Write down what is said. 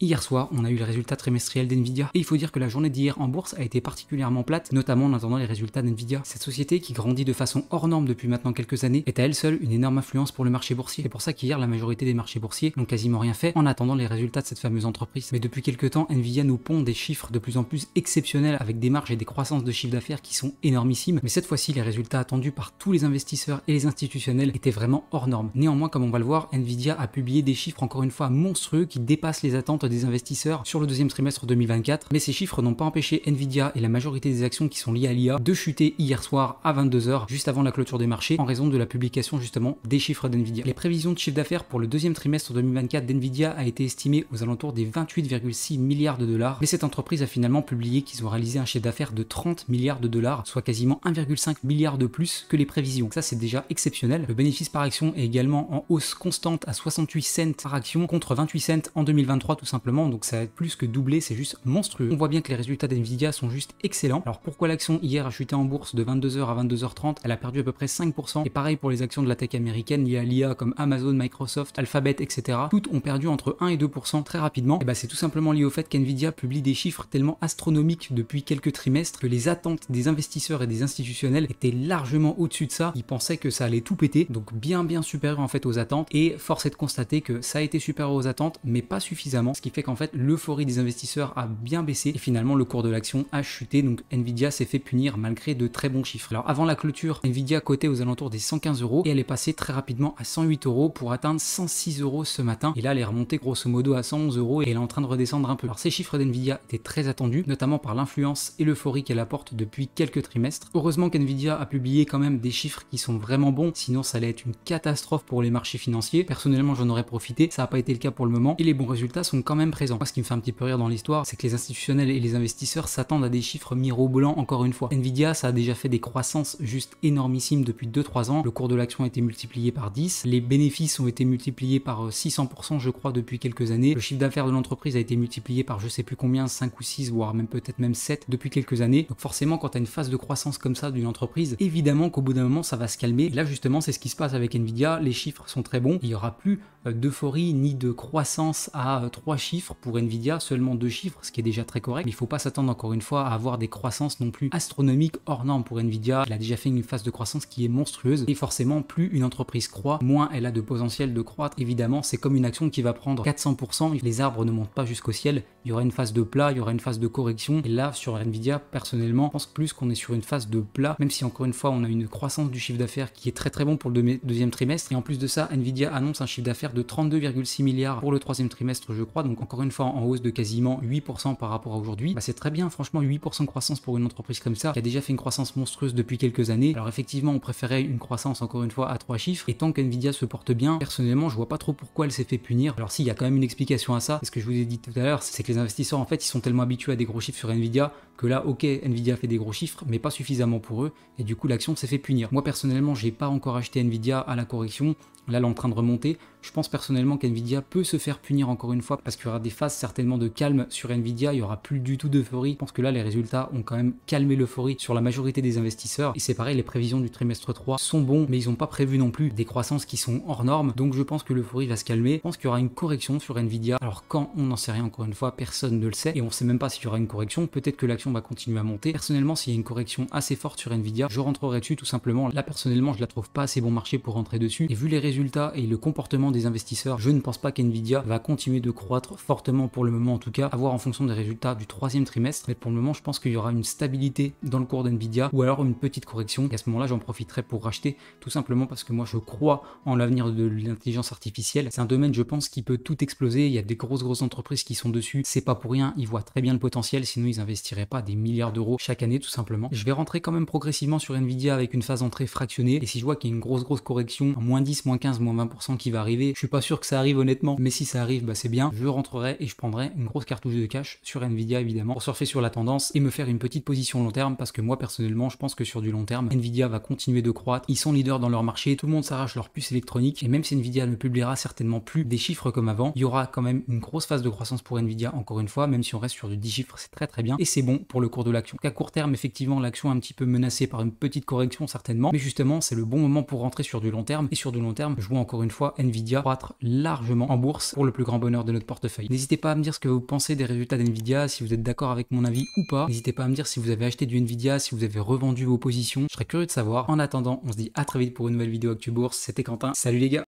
Hier soir, on a eu le résultat trimestriel d'NVIDIA et il faut dire que la journée d'hier en bourse a été particulièrement plate, notamment en attendant les résultats d'NVIDIA. Cette société qui grandit de façon hors norme depuis maintenant quelques années est à elle seule une énorme influence pour le marché boursier. C'est pour ça qu'hier, la majorité des marchés boursiers n'ont quasiment rien fait en attendant les résultats de cette fameuse entreprise. Mais depuis quelques temps, NVIDIA nous pond des chiffres de plus en plus exceptionnels avec des marges et des croissances de chiffre d'affaires qui sont énormissimes. Mais cette fois-ci, les résultats attendus par tous les investisseurs et les institutionnels étaient vraiment hors normes. Néanmoins, comme on va le voir, NVIDIA a publié des chiffres encore une fois monstrueux qui dépassent les attentes des investisseurs sur le deuxième trimestre 2024, mais ces chiffres n'ont pas empêché Nvidia et la majorité des actions qui sont liées à l'IA de chuter hier soir à 22h, juste avant la clôture des marchés, en raison de la publication justement des chiffres d'Nvidia. Les prévisions de chiffre d'affaires pour le deuxième trimestre 2024 d'Nvidia a été estimée aux alentours des 28,6 milliards de dollars, mais cette entreprise a finalement publié qu'ils ont réalisé un chiffre d'affaires de 30 milliards de dollars, soit quasiment 1,5 milliard de plus que les prévisions. Ça, c'est déjà exceptionnel. Le bénéfice par action est également en hausse constante à 68 cents par action contre 28 cents en 2023 tout simplement, donc ça plus que doublé, c'est juste monstrueux. On voit bien que les résultats d'NVIDIA sont juste excellents. Alors pourquoi l'action hier a chuté en bourse de 22h à 22h30? Elle a perdu à peu près 5%. Et pareil pour les actions de la tech américaine liées à l'IA comme Amazon, Microsoft, Alphabet, etc. Toutes ont perdu entre 1 et 2% très rapidement. Et bah c'est tout simplement lié au fait qu'NVIDIA publie des chiffres tellement astronomiques depuis quelques trimestres que les attentes des investisseurs et des institutionnels étaient largement au-dessus de ça. Ils pensaient que ça allait tout péter, donc bien supérieur en fait aux attentes. Et force est de constater que ça a été supérieur aux attentes, mais pas suffisamment. Ce qui fait qu'en fait l'euphorie des investisseurs a bien baissé et finalement le cours de l'action a chuté, donc Nvidia s'est fait punir malgré de très bons chiffres. Alors avant la clôture, Nvidia cotait aux alentours des 115 € et elle est passée très rapidement à 108 € pour atteindre 106 € ce matin, et là elle est remontée grosso modo à 111 € et elle est en train de redescendre un peu. Alors ces chiffres d'Nvidia étaient très attendus, notamment par l'influence et l'euphorie qu'elle apporte depuis quelques trimestres. Heureusement qu'Nvidia a publié quand même des chiffres qui sont vraiment bons, sinon ça allait être une catastrophe pour les marchés financiers. Personnellement j'en aurais profité, ça n'a pas été le cas pour le moment et les bons résultats sont quand même présents. Moi, ce qui me fait un petit peu rire dans l'histoire, c'est que les institutionnels et les investisseurs s'attendent à des chiffres mirobolants encore une fois. Nvidia, ça a déjà fait des croissances juste énormissimes depuis 2-3 ans. Le cours de l'action a été multiplié par 10. Les bénéfices ont été multipliés par 600% je crois depuis quelques années. Le chiffre d'affaires de l'entreprise a été multiplié par je sais plus combien, 5 ou 6, voire même peut-être même 7 depuis quelques années. Donc forcément, quand tu as une phase de croissance comme ça d'une entreprise, évidemment qu'au bout d'un moment, ça va se calmer. Et là justement, c'est ce qui se passe avec Nvidia. Les chiffres sont très bons. Il n'y aura plus d'euphorie ni de croissance à 3 chiffres pour Nvidia, seulement 2 chiffres, ce qui est déjà très correct. Mais il ne faut pas s'attendre encore une fois à avoir des croissances non plus astronomiques hors normes pour Nvidia. Elle a déjà fait une phase de croissance qui est monstrueuse et forcément plus une entreprise croît, moins elle a de potentiel de croître. Évidemment, c'est comme une action qui va prendre 400%, les arbres ne montent pas jusqu'au ciel, il y aura une phase de plat, il y aura une phase de correction. Et là sur Nvidia, personnellement, je pense plus qu'on est sur une phase de plat, même si encore une fois on a une croissance du chiffre d'affaires qui est très bon pour le deuxième trimestre. Et en plus de ça, Nvidia annonce un chiffre d'affaires de 32,6 milliards pour le troisième trimestre je crois, donc encore une fois en hausse de quasiment 8% par rapport à aujourd'hui. Bah, c'est très bien, franchement 8% de croissance pour une entreprise comme ça qui a déjà fait une croissance monstrueuse depuis quelques années. Alors effectivement on préférait une croissance encore une fois à 3 chiffres, et tant qu'Nvidia se porte bien, personnellement je vois pas trop pourquoi elle s'est fait punir. Alors si, il y a quand même une explication à ça, c'est ce que je vous ai dit tout à l'heure, c'est que les investisseurs en fait ils sont tellement habitués à des gros chiffres sur Nvidia que là ok, Nvidia fait des gros chiffres mais pas suffisamment pour eux, et du coup l'action s'est fait punir. Moi personnellement j'ai pas encore acheté Nvidia à la correction, là elle est en train de remonter. Je pense personnellement qu'Nvidia peut se faire punir encore une fois parce qu'il y aura des phases certainement de calme sur Nvidia, il y aura plus du tout d'euphorie. Je pense que là les résultats ont quand même calmé l'euphorie sur la majorité des investisseurs, et c'est pareil, les prévisions du trimestre 3 sont bons, mais ils n'ont pas prévu non plus des croissances qui sont hors normes, donc je pense que l'euphorie va se calmer. Je pense qu'il y aura une correction sur Nvidia, alors quand, on n'en sait rien, encore une fois personne ne le sait, et on sait même pas s'il y aura une correction. Peut-être que l'action va continuer à monter. Personnellement, s'il y a une correction assez forte sur Nvidia, je rentrerai dessus tout simplement. Là personnellement je la trouve pas assez bon marché pour rentrer dessus, et vu les résultats et le comportement des investisseurs, je ne pense pas qu'Nvidia va continuer de croître fortement pour le moment, en tout cas à voir en fonction des résultats du troisième trimestre. Mais pour le moment je pense qu'il y aura une stabilité dans le cours d'Nvidia, ou alors une petite correction, et à ce moment là j'en profiterai pour racheter, tout simplement parce que moi je crois en l'avenir de l'intelligence artificielle. C'est un domaine je pense qui peut tout exploser, il y a des grosses entreprises qui sont dessus, c'est pas pour rien, ils voient très bien le potentiel, sinon ils investiraient pas des milliards d'euros chaque année tout simplement. Je vais rentrer quand même progressivement sur Nvidia avec une phase entrée fractionnée, et si je vois qu'il y a une grosse correction, moins 10, moins 15, moins 20% qui va arriver, je suis pas sûr que ça arrive honnêtement, mais si ça arrive, bah c'est bien, je rentrerai et je prendrai une grosse cartouche de cash sur Nvidia évidemment pour surfer sur la tendance et me faire une petite position long terme, parce que moi personnellement je pense que sur du long terme Nvidia va continuer de croître, ils sont leaders dans leur marché, tout le monde s'arrache leur puce électronique, et même si Nvidia ne publiera certainement plus des chiffres comme avant, il y aura quand même une grosse phase de croissance pour Nvidia encore une fois, même si on reste sur du 10 chiffres, c'est très bien, et c'est bon pour le cours de l'action. À court terme effectivement l'action est un petit peu menacée par une petite correction certainement, mais justement c'est le bon moment pour rentrer sur du long terme, et sur du long terme je vois encore une fois Nvidia Nvidia croître largement en bourse pour le plus grand bonheur de notre portefeuille. N'hésitez pas à me dire ce que vous pensez des résultats d'Nvidia, si vous êtes d'accord avec mon avis ou pas. N'hésitez pas à me dire si vous avez acheté du Nvidia, si vous avez revendu vos positions. Je serais curieux de savoir. En attendant, on se dit à très vite pour une nouvelle vidéo Actu Bourse. C'était Quentin. Salut les gars!